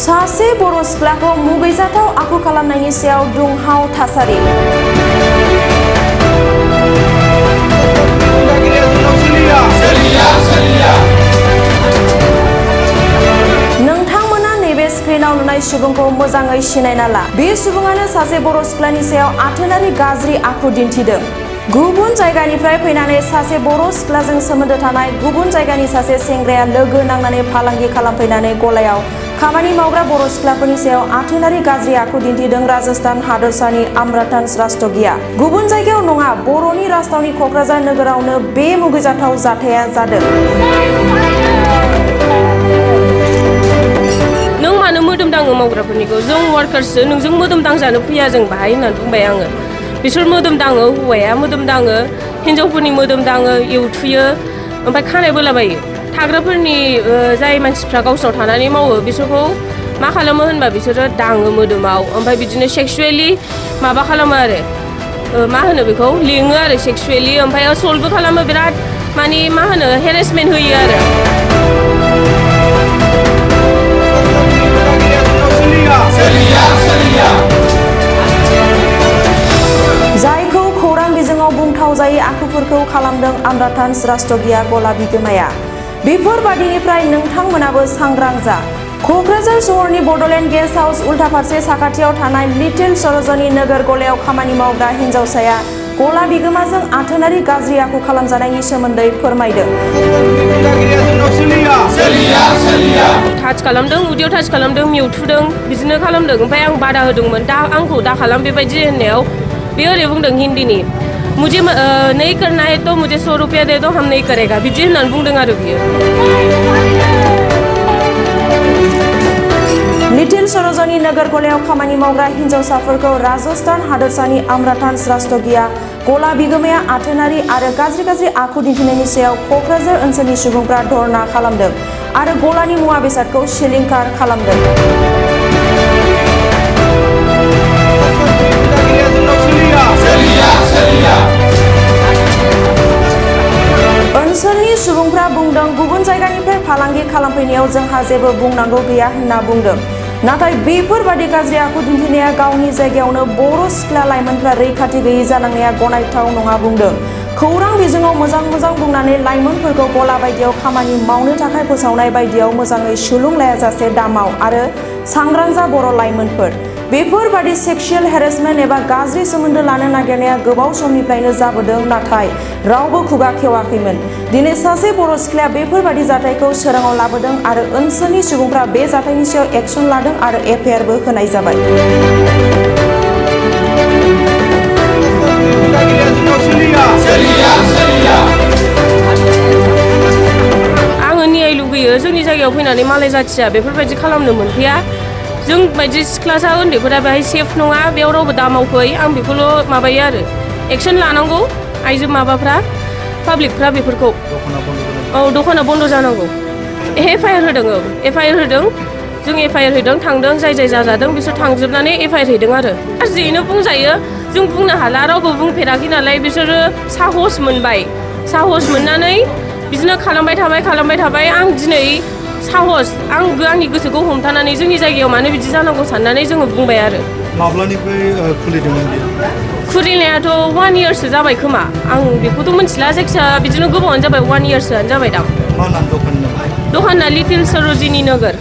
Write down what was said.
सासे बर' सिख्लाखौ मुगैजाथाव आखु खालामनायनि सायाव दुंहाव थासारि। नोंथांमोना नैबे स्क्रिनाव नुनाय सुबुंखौ मोजाङै सिनायना ला। बे सुबुङानो सासे बर' सिख्लानि सायाव आथोनारि गाज्रि आखु दिन्थिदों। गुबुन जायगानिफ्राय फैनानै सासे बर' सिख्लाजों सोमोन्दो थानाय गुबुन जायगानि सासे सेंग्राया लोगो नांनानै फालांगि खालामफैनानै गलायाव खामानि मावग्रा बर' सिख्लाफोरनि सायाव आथोनारि गाज्रि आखु दिन्थिदों राजस्थान हादरसानि आम्रतान्स राष्ट्रगिया। गुबुन जायगायाव नङा, बर'नि राजथावनि क'क्राझार नोगोरावनो बे मुगैजाथाव जाथाया जादों। नों मानो मोदोम दाङो मावग्राफोरनिखौ? जों वार्कार्ससो, नोंजों मोदोम दांजानो फैया जों बाहाय होननानै बुंबाय आङो। बिसोर मोदोम दाङो, हौवाया मोदोम दाङो, हिनजावफोरनि मोदोम दाङो, एवथुयो, ओमफ्राय खानाय बोलाबायो। थाग्राफोरनि जाय मानसिफ्रा गावसोराव थानानै मावो बिसोरखौ मा खालामो होनबा बिसोरो दाङो मोदोमाव, ओमफ्राय बिदिनो सेक्सुवेलि माबा खालामो आरो मा होनो बेखौ लिङो आरो सेक्सुवेलि, ओमफ्राय असल्टबो खालामो, बिराद माने मा होनो हेरेसमेन्ट होयो आरो। जायखौ खौरां बिजोङाव बुंथाव जायै आखुफोरखौ खालामदों आम्रतान्स राष्ट्रगिया गला बिगोमाया। बेफोरबादिनिफ्राय नोंथांमोनाबो सांग्रां जा। क'क्राझार सहरनि बड'लेण्ड गेस्ट हाउस उल्था फारसे साखाथियाव थानाय लिटिल सरजनी नोगोर गलायाव खामानि मावग्रा हिन्जावसाया गला बिगोमाजों आथोनारि गाज्रि आखु खालामजानायनि सोमोन्दै फोरमायदों। टाच खालामदों, उदैयाव टाच खालामदों, मेवथुदों, बिदिनो खालामदों। ओमफ्राय आं बादा होदोंमोन, आंखौ दा खालाम बेबायदि होननायाव बे ओरै बुंदों हिन्दीनि, मुझे नहीं करना है तो मुझे 100 रुपया दे दो, हम नहीं करेगा, बिदि होननानै बुंदों आरो बियो। लिटिल सरजनी नोगोर गलायाव खामानि मावग्रा हिन्जावसाफोरखौ राजस्थान हादरसानि आम्रतान्स राष्ट्रगिया गला बिगोमाया आथोनारि आरो गाज्रि आखु दिन्थिनायनि सायाव क'क्राझार ओनसोलनि सुबुंफ्रा धर्ना खालामदों आरो गलानि मुवा बेसादखौ सिलिंखार खालामदों। ओनसोलनि सुबुंफ्रा बुंदों, गुबुन जायगानिफ्राय फालांगि खालामफैनायाव जोंहा जेबो बुंनांगौ गैया होनना बुंदों। नाथाय बेफोरबादि गाज्रि आखु दिन्थिनाया गावनि जायगायावनो बर' सिख्ला लाइमोनफ्रा रैखाथि गैयै जानांनाया गनायथाव नङा बुंदों। खौरां बिजोङाव मोजां बुंनानै लाइमोनफोरखौ गला बायदियाव खामानि मावनो थाखाय फोसावनाय बायदियाव मोजाङै सुलुं लायाजासे दामाव आरो सांग्रां जा बर' लाइमोनफोर। बेफोरबादि सेक्सुएल हेरेसमेन्ट एबा गाज्रि सोमोन्दो लानो नागिरनाया गोबाव समनिफ्रायनो जाबोदों, नाथाय रावबो खुगा खेवाखैमोन। दिनै सासे बर' सिख्लाया बेफोरबादि जाथायखौ सोराङाव लाबोदों आरो ओनसोलनि सुबुंफ्रा बे जाथायनि सायाव एक्सन लादों आरो एफआइआरबो होनाय जाबाय। आङो न्याय लुगैयो। जोंनि जायगायाव फैनानै मालाय जाथिया बेफोरबायदि खालामनो मोनफैया। जों बायदि सिख्लासा उन्दैफोरा बेहाय सेफ नङा, बेयाव रावबो दा मावफै, आं बेखौल' माबायो आरो एक्सन लानांगौ आइजो माबाफ्रा, पाब्लिकफ्रा बेफोरखौ। औ, दखाना बन्द जानांगौ। एफआइआर होदों, औ एफआइआर होदों, जों एफआइआर हैदों, थांदों, जाय जाजादों बिसोर थांजोबनानै एफआइआर हैदों आरो गाज्रियैनो बुंजायो। जों बुंनो हाला, रावबो बुंफेराखै नालाय, बिसोरो साहस मोनबाय, साहस मोननानै बिदिनो खालामबाय थाबाय। आं दिनै साहस, आंनि गोसोखौ हमथानानै जोंनि जायगायाव मानो बिदि जानांगौ साननानै जोङो बुंबाय आरो। माब्लानिफ्राय खुलिदोंमोन बियो? खुलिनायाथ' 1 इयारसो जाबाय खोमा, आं बेखौथ' मिथिला, जायखिजाया बिदिनो गोबावानो जाबाय, 1 इयारसोआनो जाबाय दां। मा नाम दखाननि? दखाना लिटिल सरजनी नोगोर।